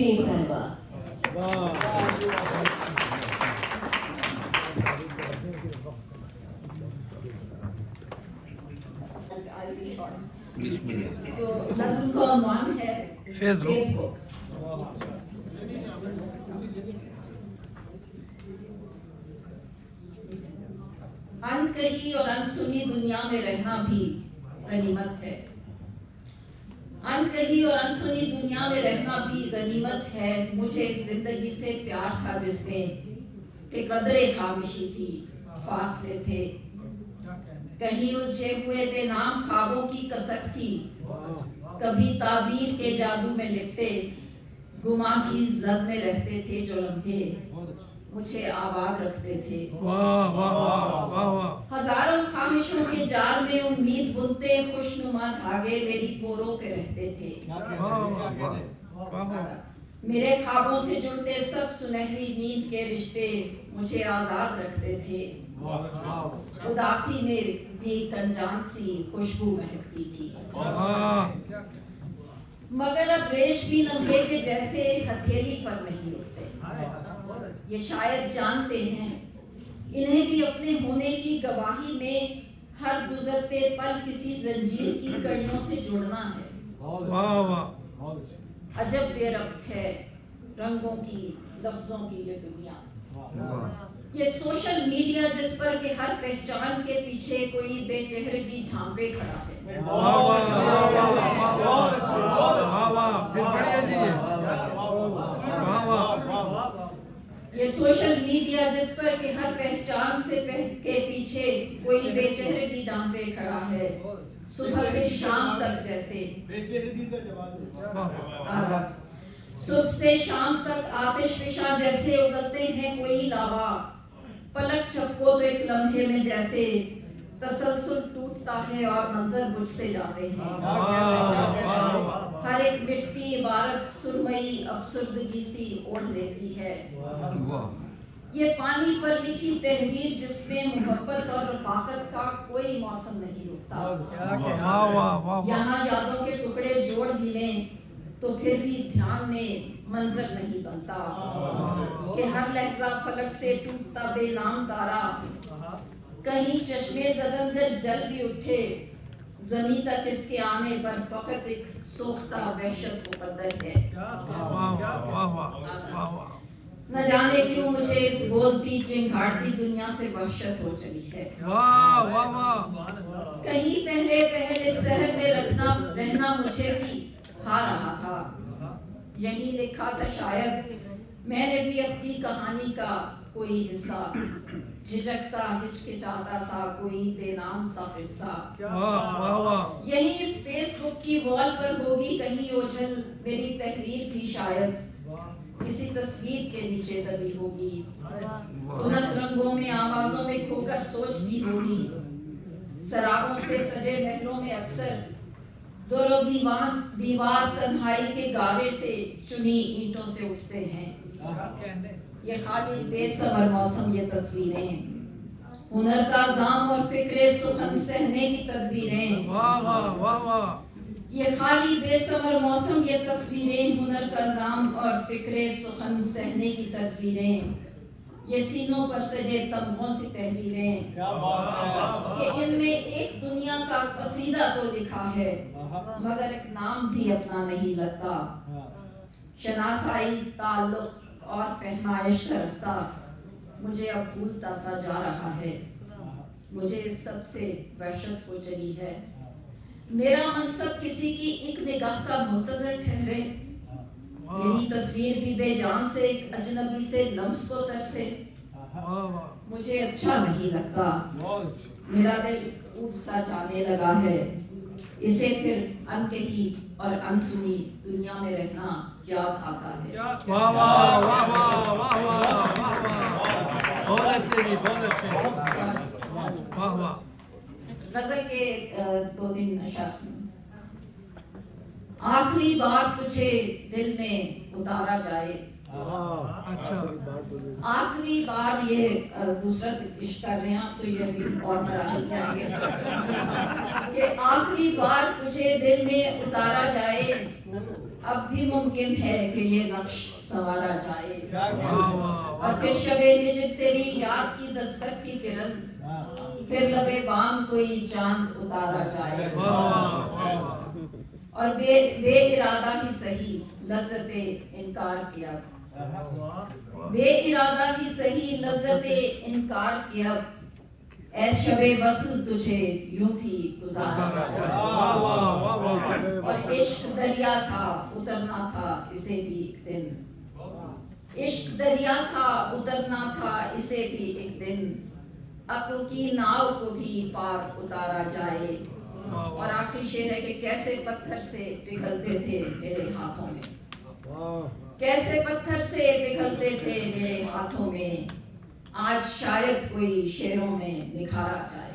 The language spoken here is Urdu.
تو نظم کا عنوان ہے فیس بک۔ ان کہی اور ان سنی دنیا میں رہنا بھی غنیمت ہے، ان کہی اور ان سنی دنیا میں رہنا بھی غنیمت ہے۔ مجھے اس زندگی سے پیار تھا جس میں کہ قدرے خاموشی تھی، فاصلے تھے، کہیں الجھے ہوئے بے نام خوابوں کی کسک تھی، کبھی تعبیر کے جادو میں لپٹے گماں کی زد میں رہتے تھے جو لمحے مجھے آباد رکھتے تھے۔ ہزاروں خواہشوں کے جال میں امید بنتے خوشنما دھاگے میری پوروں پہ رہتے تھے۔ میرے خوابوں سے جڑتے سب سنہری نیند کے رشتے مجھے آزاد رکھتے تھے۔ اداسی میں بھی کنجان سی خوشبو مہکتی تھی، مگر اب ریش بھی لمحے کے جیسے ہتھیلی پر نہیں اٹھتے۔ یہ شاید جانتے ہیں انہیں بھی اپنے ہونے کی گواہی میں ہر گزرتے پل کسی زنجیر کی کڑیوں سے جڑنا ہے۔ عجب بے ربط ہے رنگوں کی لفظوں کی یہ دنیا، یہ سوشل میڈیا جس پر کہ ہر پہچان کے پیچھے کوئی بے چہرگی ڈھانپے کھڑا ہے۔ یہ سوشل میڈیا جس پر کہ ہر پہچان سے کے پیچھے کوئی بے چہرگی ڈھانپے کھڑا ہے، صبح سے شام تک جیسے صبح سے شام تک آتش فشاں جیسے اگلتے ہیں کوئی لاوا، پلک جھپکو تو ایک لمحے میں جیسے تسلسل ٹوٹتا ہے اور منظر بجھ سے جاتے ہیں۔ ہر ایک مٹتی عبارت سرمئی افسردگی سی اوڑھ لیتی ہے۔ یہ پانی پر لکھی تحریر جس میں محبت اور رفاقت کا کوئی موسم نہیں رکتا۔ یہاں یادوں کے ٹکڑے جوڑ بھی لیں تو پھر بھی دھیان میں منظر نہیں بنتا کہ ہر لحظہ فلک سے ٹوٹتا بے نام تارا، کہیں چشمے زدندر جل بھی اٹھے زمین تک اس کے آنے پر فقط ایک سوختہ وحشت مقدر ہے۔ نہ جانے کیوں مجھے اس بولتی چنگھاڑتی دنیا سے وحشت ہو چلی ہے۔ کہیں پہلے شہر میں رہنا مجھے بھی کھا رہا تھا، یہی لکھا تھا شاید میں نے بھی اپنی کہانی کا کوئی حصہ، جھجکتا ہچکچاتا سا کوئی بے نام سا قصہ۔ یہی اس فیس بک کی وال پر ہوگی کہیں اوجھل میری تحریر بھی شاید کسی تصویر کے نیچے دبی ہوگی، تنک رنگوں میں آوازوں میں کھو کر سوچتی ہوگی۔ سرابوں سے سجے محلوں میں اکثر دور دیوار تنہائی کے گاوے سے چنی اینٹوں سے اٹھتے ہیں۔ یہ خالی بے صبر موسم یہ تصویریں، ہنر کا زام اور فکر سخن سہنے کی تدبیریں۔ یہ خالی بے صبر موسم یہ تصویریں، ہنر کا زام اور فکر سخن سہنے کی تدبیریں۔ یہ سینوں پر سجے تمغوں سی تحریریں کہ ان میں ایک دنیا کا قصیدہ تو لکھا ہے مگر ایک نام بھی اپنا نہیں لگتا۔ شناسائی تعلق اور فہمائش کا رستہ مجھے اب بھولتا سا جا رہا ہے۔ مجھے اس سب سے وحشت ہو چلی ہے، میرا منصب کسی کی ایک نگاہ کا منتظر ٹھہرے، میری تصویر بھی بے جان سے ایک اجنبی سے لمس کو ترسے۔ مجھے اچھا نہیں لگتا، میرا دل اٹھ سا جانے لگا ہے، اسے پھر ان کہی اور ان سنی دنیا میں رہنا یاد آتا ہے۔ غزل کے 2-3 اشعار۔ آخری بار تجھے دل میں اتارا جائے، آخری بار، یہ دوسرا عشق کر رہے ہیں تو یہ بھی اور مراحل میں آگے کہ آخری بار تجھے دل میں اتارا جائے، اب بھی ممکن ہے کہ یہ نقش سنوارا جائے، اور پھر شب ہجر تیری یاد کی دستک کی کرن، پھر لبے بام کوئی چاند اتارا جائے، اور بے ارادہ ہی صحیح لذت انکار کیا، بے ارادہ ہی صحیح لذت انکار کیا، اے شب وصل تجھے یوں بھی گزارا جائے، اور عشق دریا تھا اترنا تھا اسے بھی ایک دن، عشق دریا تھا اترنا تھا اسے بھی ایک دن، عقل کی ناؤ کو بھی پار اتارا جائے، اور آخری شعر ہے کہ کیسے پتھر سے پگھلتے تھے میرے ہاتھوں میں، کیسے پتھر سے پگھلتے تھے میرے ہاتھوں میں، آج شاید کوئی شعروں میں نکھارا جائے۔